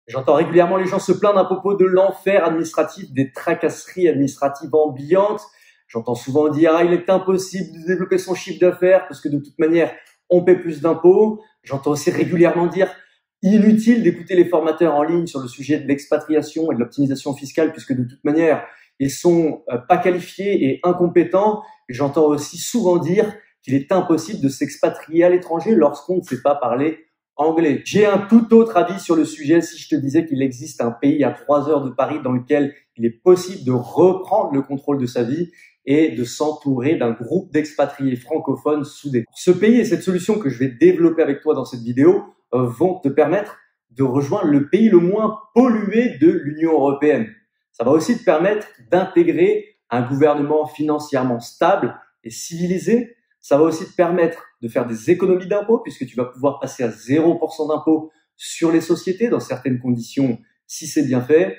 J'entends régulièrement les gens se plaindre à propos de l'enfer administratif, des tracasseries administratives ambiantes. J'entends souvent dire « Ah, il est impossible de développer son chiffre d'affaires parce que de toute manière, on paie plus d'impôts ». J'entends aussi régulièrement dire « Inutile d'écouter les formateurs en ligne sur le sujet de l'expatriation et de l'optimisation fiscale puisque de toute manière, ils sont pas qualifiés et incompétents ». J'entends aussi souvent dire qu'il est impossible de s'expatrier à l'étranger lorsqu'on ne sait pas parler anglais. J'ai un tout autre avis sur le sujet si je te disais qu'il existe un pays à 3 heures de Paris dans lequel il est possible de reprendre le contrôle de sa vie et de s'entourer d'un groupe d'expatriés francophones soudés. Ce pays et cette solution que je vais développer avec toi dans cette vidéo vont te permettre de rejoindre le pays le moins pollué de l'Union européenne. Ça va aussi te permettre d'intégrer un gouvernement financièrement stable et civilisé. Ça va aussi te permettre de faire des économies d'impôts puisque tu vas pouvoir passer à 0% d'impôts sur les sociétés dans certaines conditions si c'est bien fait.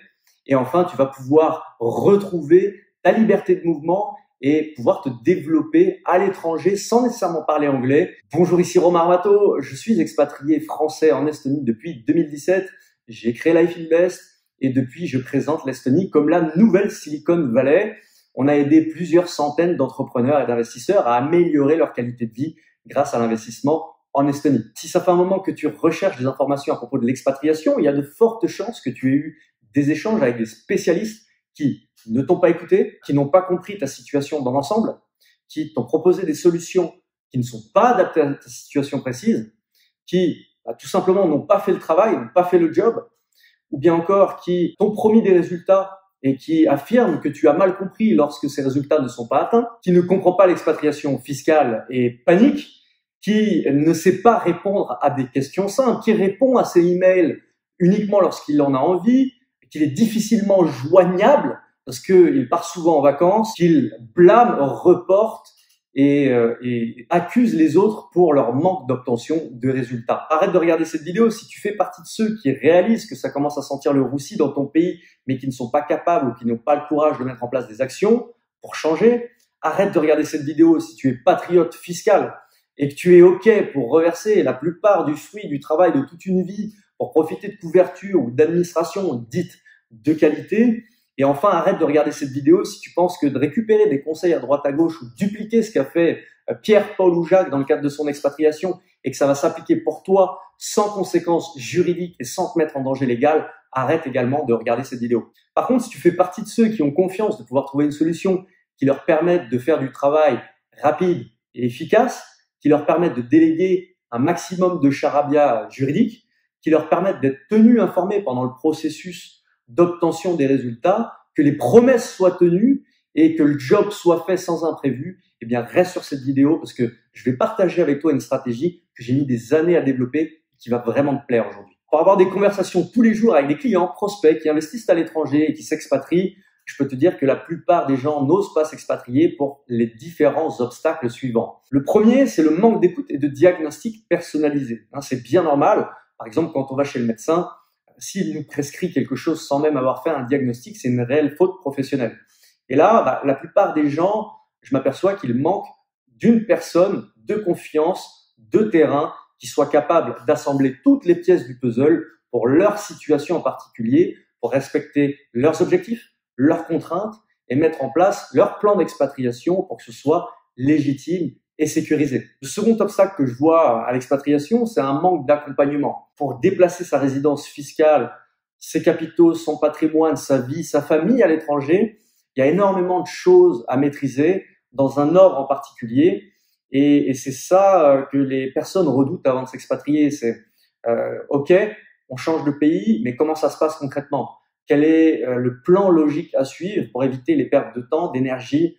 Et enfin, tu vas pouvoir retrouver ta liberté de mouvement et pouvoir te développer à l'étranger sans nécessairement parler anglais. Bonjour, ici Romain Armato. Je suis expatrié français en Estonie depuis 2017. J'ai créé Life Invest et depuis, je présente l'Estonie comme la nouvelle Silicon Valley. On a aidé plusieurs centaines d'entrepreneurs et d'investisseurs à améliorer leur qualité de vie grâce à l'investissement en Estonie. Si ça fait un moment que tu recherches des informations à propos de l'expatriation, il y a de fortes chances que tu aies eu des échanges avec des spécialistes qui ne t'ont pas écouté, qui n'ont pas compris ta situation dans l'ensemble, qui t'ont proposé des solutions qui ne sont pas adaptées à ta situation précise, qui tout simplement n'ont pas fait le travail, n'ont pas fait le job, ou bien encore qui t'ont promis des résultats et qui affirme que tu as mal compris lorsque ces résultats ne sont pas atteints, qui ne comprend pas l'expatriation fiscale et panique, qui ne sait pas répondre à des questions simples, qui répond à ses emails uniquement lorsqu'il en a envie, qu'il est difficilement joignable parce qu'il part souvent en vacances, qu'il blâme, reporte et accuse les autres pour leur manque d'obtention de résultats. Arrête de regarder cette vidéo si tu fais partie de ceux qui réalisent que ça commence à sentir le roussi dans ton pays, mais qui ne sont pas capables ou qui n'ont pas le courage de mettre en place des actions pour changer. Arrête de regarder cette vidéo si tu es patriote fiscal et que tu es OK pour reverser la plupart du fruit du travail de toute une vie pour profiter de couverture ou d'administration dite de qualité. Et enfin, arrête de regarder cette vidéo si tu penses que de récupérer des conseils à droite à gauche ou dupliquer ce qu'a fait Pierre, Paul ou Jacques dans le cadre de son expatriation et que ça va s'appliquer pour toi sans conséquences juridiques et sans te mettre en danger légal, arrête également de regarder cette vidéo. Par contre, si tu fais partie de ceux qui ont confiance de pouvoir trouver une solution qui leur permette de faire du travail rapide et efficace, qui leur permette de déléguer un maximum de charabia juridique, qui leur permettent d'être tenus informés pendant le processus d'obtention des résultats, que les promesses soient tenues et que le job soit fait sans imprévu, eh bien, reste sur cette vidéo parce que je vais partager avec toi une stratégie que j'ai mis des années à développer et qui va vraiment te plaire aujourd'hui. Pour avoir des conversations tous les jours avec des clients, prospects qui investissent à l'étranger et qui s'expatrient, je peux te dire que la plupart des gens n'osent pas s'expatrier pour les différents obstacles suivants. Le premier, c'est le manque d'écoute et de diagnostic personnalisé. C'est bien normal. Par exemple, quand on va chez le médecin, s'il nous prescrit quelque chose sans même avoir fait un diagnostic, c'est une réelle faute professionnelle. Et là, la plupart des gens, je m'aperçois qu'ils manquent d'une personne de confiance, de terrain, qui soit capable d'assembler toutes les pièces du puzzle pour leur situation en particulier, pour respecter leurs objectifs, leurs contraintes et mettre en place leur plan d'expatriation pour que ce soit légitime et sécurisé. Le second obstacle que je vois à l'expatriation, c'est un manque d'accompagnement. Pour déplacer sa résidence fiscale, ses capitaux, son patrimoine, sa vie, sa famille à l'étranger, il y a énormément de choses à maîtriser dans un ordre en particulier. Et c'est ça que les personnes redoutent avant de s'expatrier. C'est OK, on change de pays, mais comment ça se passe concrètement? Quel est le plan logique à suivre pour éviter les pertes de temps, d'énergie,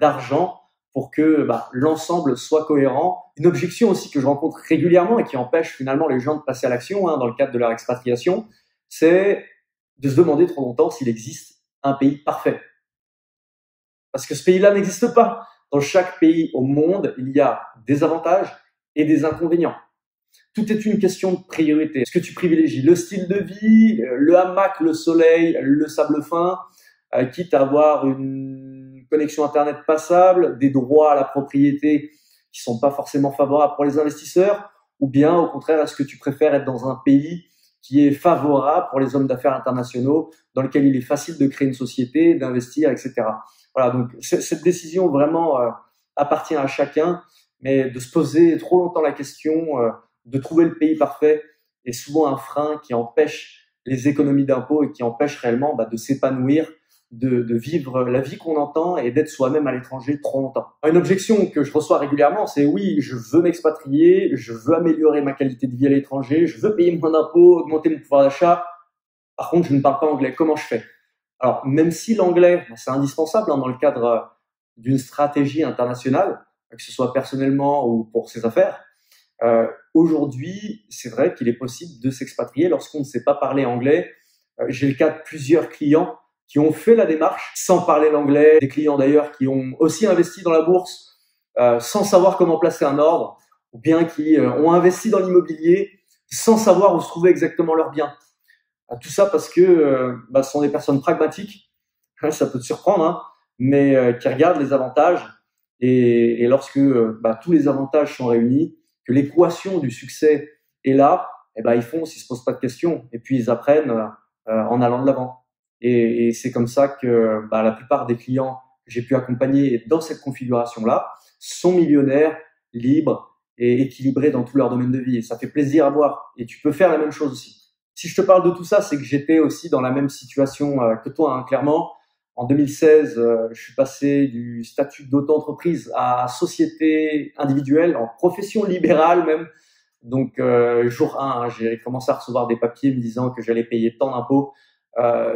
d'argent, pour que l'ensemble soit cohérent. Une objection aussi que je rencontre régulièrement et qui empêche finalement les gens de passer à l'action dans le cadre de leur expatriation, c'est de se demander trop longtemps s'il existe un pays parfait. Parce que ce pays-là n'existe pas. Dans chaque pays au monde, il y a des avantages et des inconvénients. Tout est une question de priorité. Est-ce que tu privilégies le style de vie, le hamac, le soleil, le sable fin, quitte à avoir une connexion Internet passable, des droits à la propriété qui sont pas forcément favorables pour les investisseurs, ou bien au contraire, est-ce que tu préfères être dans un pays qui est favorable pour les hommes d'affaires internationaux, dans lequel il est facile de créer une société, d'investir, etc. Voilà, donc cette décision vraiment appartient à chacun, mais de se poser trop longtemps la question, de trouver le pays parfait est souvent un frein qui empêche les économies d'impôts et qui empêche réellement de s'épanouir, de vivre la vie qu'on entend et d'être soi-même à l'étranger trop longtemps. Une objection que je reçois régulièrement, c'est oui, je veux m'expatrier, je veux améliorer ma qualité de vie à l'étranger, je veux payer moins d'impôts, augmenter mon pouvoir d'achat. Par contre, je ne parle pas anglais. Comment je fais? Alors, même si l'anglais, c'est indispensable dans le cadre d'une stratégie internationale, que ce soit personnellement ou pour ses affaires, aujourd'hui, c'est vrai qu'il est possible de s'expatrier lorsqu'on ne sait pas parler anglais. J'ai le cas de plusieurs clients qui ont fait la démarche sans parler l'anglais, des clients d'ailleurs qui ont aussi investi dans la bourse sans savoir comment placer un ordre, ou bien qui ont investi dans l'immobilier sans savoir où se trouvait exactement leur bien. Tout ça parce que ce sont des personnes pragmatiques, ça peut te surprendre, hein, mais qui regardent les avantages et lorsque tous les avantages sont réunis, que l'équation du succès est là, ils foncent, ils se posent pas de questions et puis ils apprennent en allant de l'avant. Et c'est comme ça que la plupart des clients que j'ai pu accompagner dans cette configuration-là sont millionnaires, libres et équilibrés dans tout leur domaine de vie. Et ça fait plaisir à voir. Et tu peux faire la même chose aussi. Si je te parle de tout ça, c'est que j'étais aussi dans la même situation que toi, hein, clairement. En 2016, je suis passé du statut d'auto-entreprise à société individuelle, en profession libérale même. Donc, jour 1, j'ai commencé à recevoir des papiers me disant que j'allais payer tant d'impôts.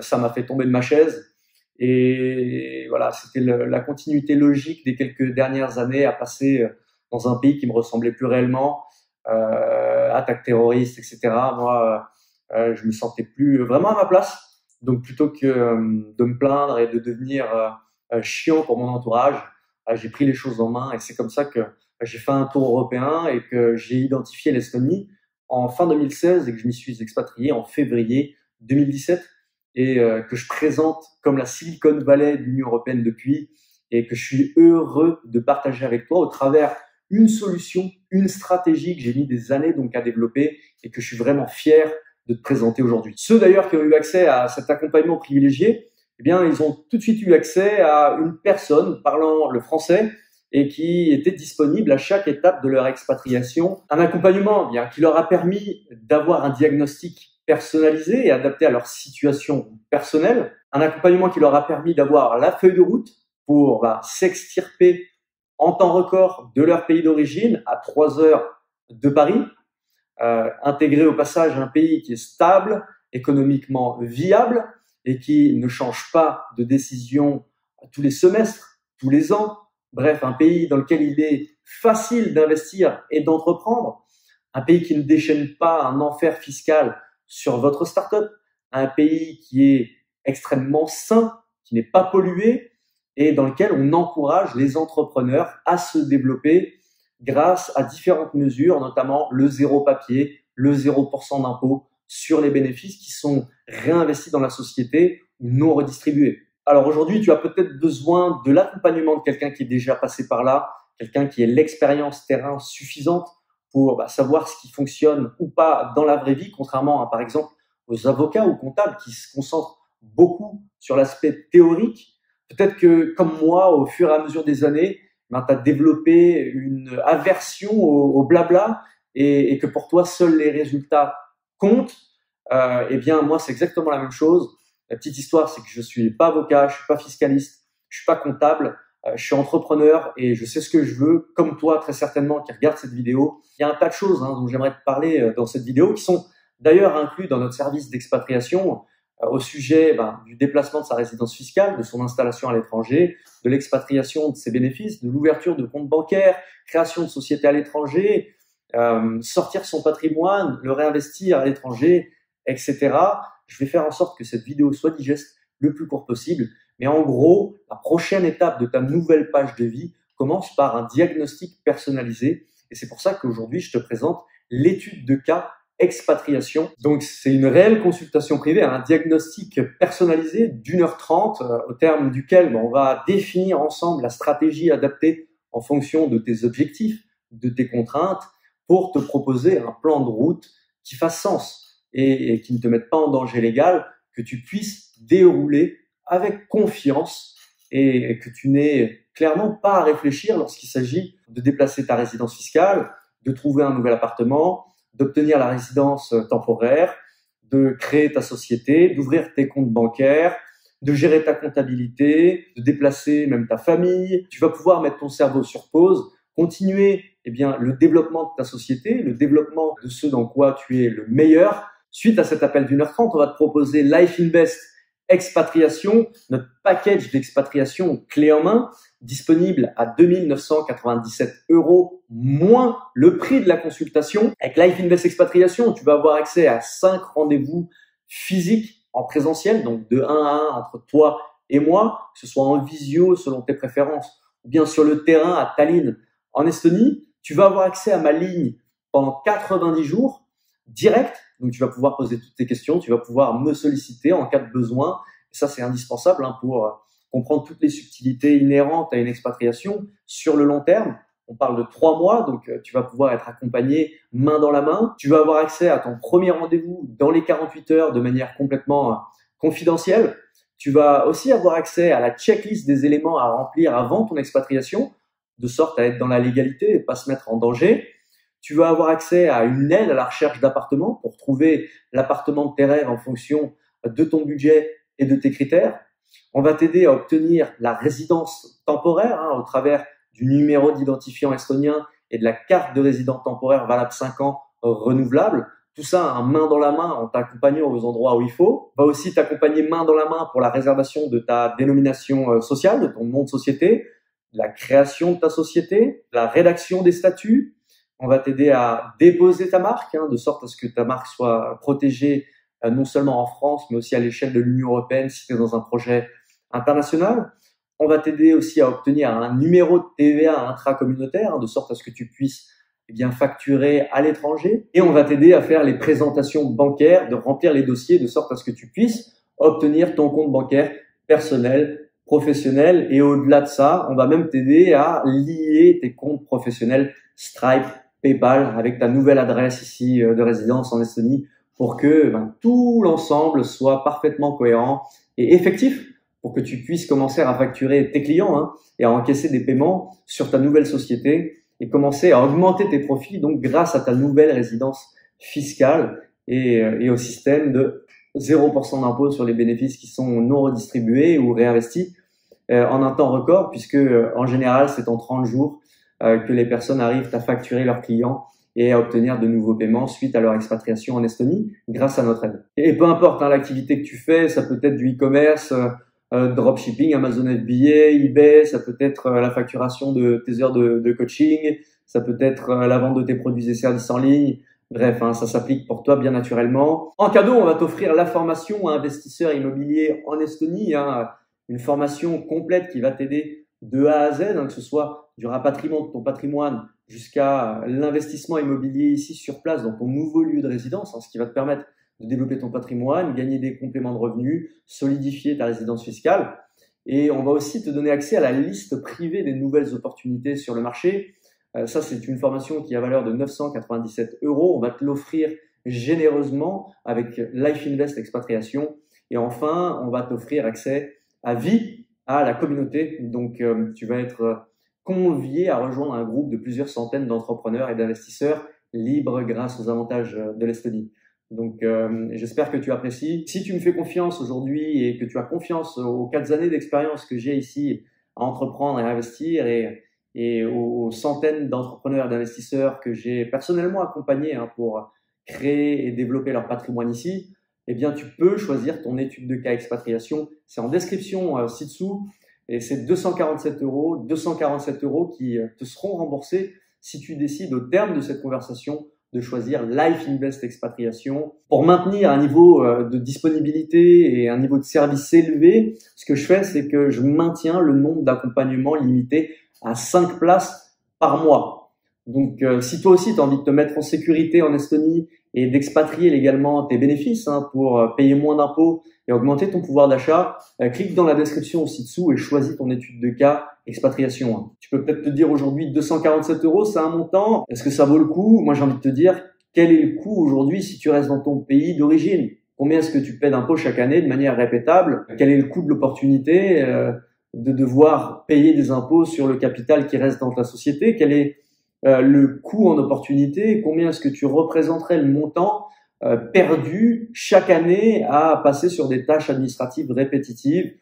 Ça m'a fait tomber de ma chaise. Et voilà, c'était la continuité logique des quelques dernières années à passer dans un pays qui me ressemblait plus réellement, attaques terroristes, etc. Moi, je me sentais plus vraiment à ma place. Donc, plutôt que de me plaindre et de devenir chiant pour mon entourage, j'ai pris les choses en main et c'est comme ça que j'ai fait un tour européen et que j'ai identifié l'Estonie en fin 2016 et que je m'y suis expatrié en février 2017 et que je présente comme la Silicon Valley de l'Union européenne depuis et que je suis heureux de partager avec toi au travers une solution, une stratégie que j'ai mis des années donc à développer et que je suis vraiment fier de te présenter aujourd'hui. Ceux d'ailleurs qui ont eu accès à cet accompagnement privilégié, eh bien, ils ont tout de suite eu accès à une personne parlant le français et qui était disponible à chaque étape de leur expatriation. Un accompagnement qui leur a permis d'avoir un diagnostic personnalisé et adapté à leur situation personnelle. Un accompagnement qui leur a permis d'avoir la feuille de route pour s'extirper en temps record de leur pays d'origine à 3 heures de Paris. Intégrer au passage un pays qui est stable, économiquement viable et qui ne change pas de décision tous les semestres, tous les ans. Bref, un pays dans lequel il est facile d'investir et d'entreprendre. Un pays qui ne déchaîne pas un enfer fiscal sur votre start-up. Un pays qui est extrêmement sain, qui n'est pas pollué et dans lequel on encourage les entrepreneurs à se développer grâce à différentes mesures, notamment le zéro papier, le 0% d'impôt sur les bénéfices qui sont réinvestis dans la société ou non redistribués. Alors aujourd'hui, tu as peut-être besoin de l'accompagnement de quelqu'un qui est déjà passé par là, quelqu'un qui ait l'expérience terrain suffisante pour savoir ce qui fonctionne ou pas dans la vraie vie, contrairement à, par exemple, aux avocats ou comptables qui se concentrent beaucoup sur l'aspect théorique. Peut-être que, comme moi, au fur et à mesure des années, tu as développé une aversion au blabla et que pour toi, seuls les résultats comptent. Eh bien, moi, c'est exactement la même chose. La petite histoire, c'est que je suis pas avocat, je suis pas fiscaliste, je suis pas comptable, je suis entrepreneur et je sais ce que je veux, comme toi, très certainement, qui regarde cette vidéo. Il y a un tas de choses dont j'aimerais te parler dans cette vidéo qui sont d'ailleurs inclus dans notre service d'expatriation au sujet du déplacement de sa résidence fiscale, de son installation à l'étranger, de l'expatriation de ses bénéfices, de l'ouverture de comptes bancaires, création de sociétés à l'étranger, sortir son patrimoine, le réinvestir à l'étranger, etc. Je vais faire en sorte que cette vidéo soit digeste le plus court possible. Mais en gros, la prochaine étape de ta nouvelle page de vie commence par un diagnostic personnalisé. Et c'est pour ça qu'aujourd'hui, je te présente l'étude de cas expatriation. Donc, c'est une réelle consultation privée, un diagnostic personnalisé d'1h30 au terme duquel on va définir ensemble la stratégie adaptée en fonction de tes objectifs, de tes contraintes, pour te proposer un plan de route qui fasse sens. et qui ne te mettent pas en danger légal, que tu puisses dérouler avec confiance et que tu n'aies clairement pas à réfléchir lorsqu'il s'agit de déplacer ta résidence fiscale, de trouver un nouvel appartement, d'obtenir la résidence temporaire, de créer ta société, d'ouvrir tes comptes bancaires, de gérer ta comptabilité, de déplacer même ta famille. Tu vas pouvoir mettre ton cerveau sur pause, continuer le développement de ta société, le développement de ce dans quoi tu es le meilleur. Suite à cet appel d'1h30, on va te proposer Life Invest Expatriation, notre package d'expatriation clé en main, disponible à 2 997 € moins le prix de la consultation. Avec Life Invest Expatriation, tu vas avoir accès à 5 rendez-vous physiques en présentiel, donc de 1 à 1 entre toi et moi, que ce soit en visio selon tes préférences, ou bien sur le terrain à Tallinn en Estonie. Tu vas avoir accès à ma ligne pendant 90 jours direct. Donc, tu vas pouvoir poser toutes tes questions, tu vas pouvoir me solliciter en cas de besoin. Et ça, c'est indispensable pour comprendre toutes les subtilités inhérentes à une expatriation sur le long terme. On parle de 3 mois, donc tu vas pouvoir être accompagné main dans la main. Tu vas avoir accès à ton premier rendez-vous dans les 48 heures de manière complètement confidentielle. Tu vas aussi avoir accès à la checklist des éléments à remplir avant ton expatriation, de sorte à être dans la légalité et pas se mettre en danger. Tu vas avoir accès à une aide à la recherche d'appartements pour trouver l'appartement de tes rêves en fonction de ton budget et de tes critères. On va t'aider à obtenir la résidence temporaire au travers du numéro d'identifiant estonien et de la carte de résident temporaire valable 5 ans renouvelable. Tout ça, main dans la main, en t'accompagnant aux endroits où il faut. On va aussi t'accompagner main dans la main pour la réservation de ta dénomination sociale, de ton nom de société, la création de ta société, la rédaction des statuts. On va t'aider à déposer ta marque, de sorte à ce que ta marque soit protégée non seulement en France, mais aussi à l'échelle de l'Union européenne si tu es dans un projet international. On va t'aider aussi à obtenir un numéro de TVA intracommunautaire, de sorte à ce que tu puisses facturer à l'étranger. Et on va t'aider à faire les présentations bancaires, de remplir les dossiers, de sorte à ce que tu puisses obtenir ton compte bancaire personnel, professionnel. Et au-delà de ça, on va même t'aider à lier tes comptes professionnels Stripe, PayPal avec ta nouvelle adresse ici de résidence en Estonie pour que tout l'ensemble soit parfaitement cohérent et effectif pour que tu puisses commencer à facturer tes clients et à encaisser des paiements sur ta nouvelle société et commencer à augmenter tes profits donc grâce à ta nouvelle résidence fiscale et au système de 0% d'impôt sur les bénéfices qui sont non redistribués ou réinvestis en un temps record puisque en général c'est en 30 jours que les personnes arrivent à facturer leurs clients et à obtenir de nouveaux paiements suite à leur expatriation en Estonie grâce à notre aide. Et peu importe l'activité que tu fais, ça peut être du e-commerce, dropshipping, Amazon FBA, eBay, ça peut être la facturation de tes heures de coaching, ça peut être la vente de tes produits et services en ligne. Bref, ça s'applique pour toi bien naturellement. En cadeau, on va t'offrir la formation investisseur immobilier en Estonie, une formation complète qui va t'aider de A à Z, que ce soit du rapatriement de ton patrimoine jusqu'à l'investissement immobilier ici sur place dans ton nouveau lieu de résidence, ce qui va te permettre de développer ton patrimoine, gagner des compléments de revenus, solidifier ta résidence fiscale. Et on va aussi te donner accès à la liste privée des nouvelles opportunités sur le marché. Ça, c'est une formation qui a valeur de 997 €. On va te l'offrir généreusement avec Life Invest Expatriation. Et enfin, on va t'offrir accès à vie à la communauté. Donc, tu vas être convié à rejoindre un groupe de plusieurs centaines d'entrepreneurs et d'investisseurs libres grâce aux avantages de l'Estonie. Donc, j'espère que tu apprécies. Si tu me fais confiance aujourd'hui et que tu as confiance aux 4 années d'expérience que j'ai ici à entreprendre et à investir et aux centaines d'entrepreneurs et d'investisseurs que j'ai personnellement accompagnés pour créer et développer leur patrimoine ici, eh bien, tu peux choisir ton étude de cas expatriation. C'est en description ci-dessous et c'est 247 €, 247 € qui te seront remboursés si tu décides au terme de cette conversation de choisir Life Invest Expatriation. Pour maintenir un niveau de disponibilité et un niveau de service élevé, ce que je fais, c'est que je maintiens le nombre d'accompagnements limité à 5 places par mois. Donc, si toi aussi tu as envie de te mettre en sécurité en Estonie et d'expatrier légalement tes bénéfices pour payer moins d'impôts et augmenter ton pouvoir d'achat, clique dans la description aussi dessous et choisis ton étude de cas expatriation. Tu peux peut-être te dire aujourd'hui 247 €, c'est un montant. Est-ce que ça vaut le coup? Moi, j'ai envie de te dire Quel est le coût aujourd'hui si tu restes dans ton pays d'origine? Combien est-ce que tu paies d'impôts chaque année de manière répétable? Quel est le coût de l'opportunité de devoir payer des impôts sur le capital qui reste dans ta société? Quel est le coût en opportunité? Combien est-ce que tu représenterais le montant perdu chaque année à passer sur des tâches administratives répétitives?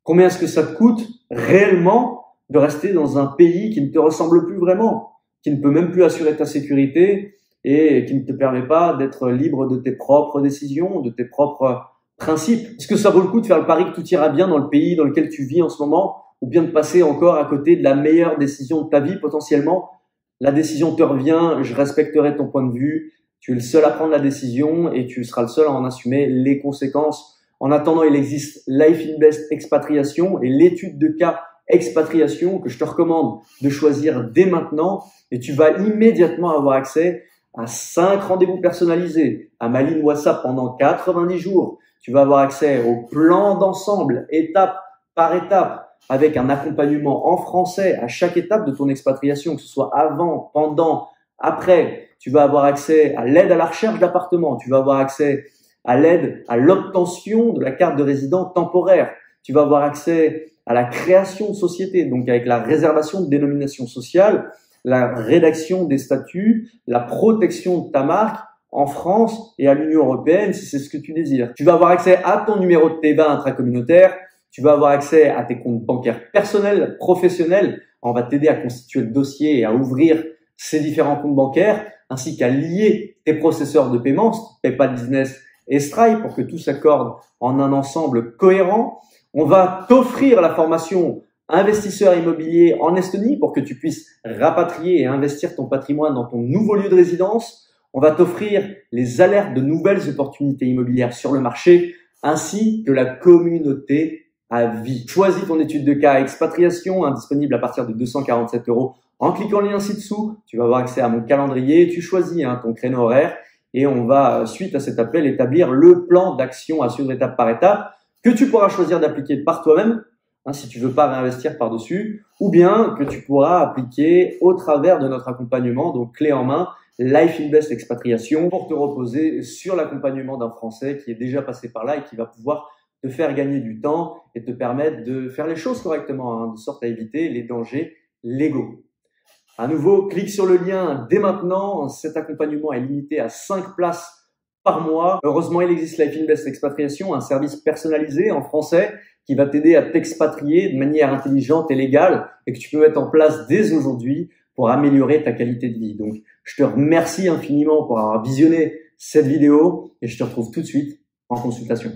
Combien est-ce que ça te coûte réellement de rester dans un pays qui ne te ressemble plus vraiment, qui ne peut même plus assurer ta sécurité et qui ne te permet pas d'être libre de tes propres décisions, de tes propres principes? Est-ce que ça vaut le coup de faire le pari que tout ira bien dans le pays dans lequel tu vis en ce moment, ou bien de passer encore à côté de la meilleure décision de ta vie potentiellement? La décision te revient, je respecterai ton point de vue, tu es le seul à prendre la décision et tu seras le seul à en assumer les conséquences. En attendant, il existe Life Invest Expatriation et l'étude de cas expatriation que je te recommande de choisir dès maintenant, et tu vas immédiatement avoir accès à 5 rendez-vous personnalisés, à ma ligne WhatsApp pendant 90 jours. Tu vas avoir accès au plan d'ensemble, étape par étape, avec un accompagnement en français à chaque étape de ton expatriation, que ce soit avant, pendant, après. Tu vas avoir accès à l'aide à la recherche d'appartement. Tu vas avoir accès à l'aide à l'obtention de la carte de résident temporaire. Tu vas avoir accès à la création de société, donc avec la réservation de dénomination sociale, la rédaction des statuts, la protection de ta marque en France et à l'Union européenne si c'est ce que tu désires. Tu vas avoir accès à ton numéro de TVA intracommunautaire, tu vas avoir accès à tes comptes bancaires personnels, professionnels. On va t'aider à constituer le dossier et à ouvrir ces différents comptes bancaires, ainsi qu'à lier tes processeurs de paiement, PayPal Business et Stripe, pour que tout s'accorde en un ensemble cohérent. On va t'offrir la formation investisseur immobilier en Estonie pour que tu puisses rapatrier et investir ton patrimoine dans ton nouveau lieu de résidence. On va t'offrir les alertes de nouvelles opportunités immobilières sur le marché, ainsi que la communauté à vie. Choisis ton étude de cas expatriation, disponible à partir de 247 € en cliquant le lien ci-dessous. Tu vas avoir accès à mon calendrier, tu choisis ton créneau horaire et on va, suite à cet appel, établir le plan d'action à suivre étape par étape que tu pourras choisir d'appliquer par toi-même, si tu veux pas réinvestir par-dessus, ou bien que tu pourras appliquer au travers de notre accompagnement, donc clé en main, Life Invest Expatriation, pour te reposer sur l'accompagnement d'un Français qui est déjà passé par là et qui va pouvoir te faire gagner du temps et te permettre de faire les choses correctement, de sorte à éviter les dangers légaux. À nouveau, clique sur le lien dès maintenant. Cet accompagnement est limité à 5 places par mois. Heureusement, il existe Life Invest Expatriation, un service personnalisé en français qui va t'aider à t'expatrier de manière intelligente et légale et que tu peux mettre en place dès aujourd'hui pour améliorer ta qualité de vie. Donc, je te remercie infiniment pour avoir visionné cette vidéo et je te retrouve tout de suite en consultation.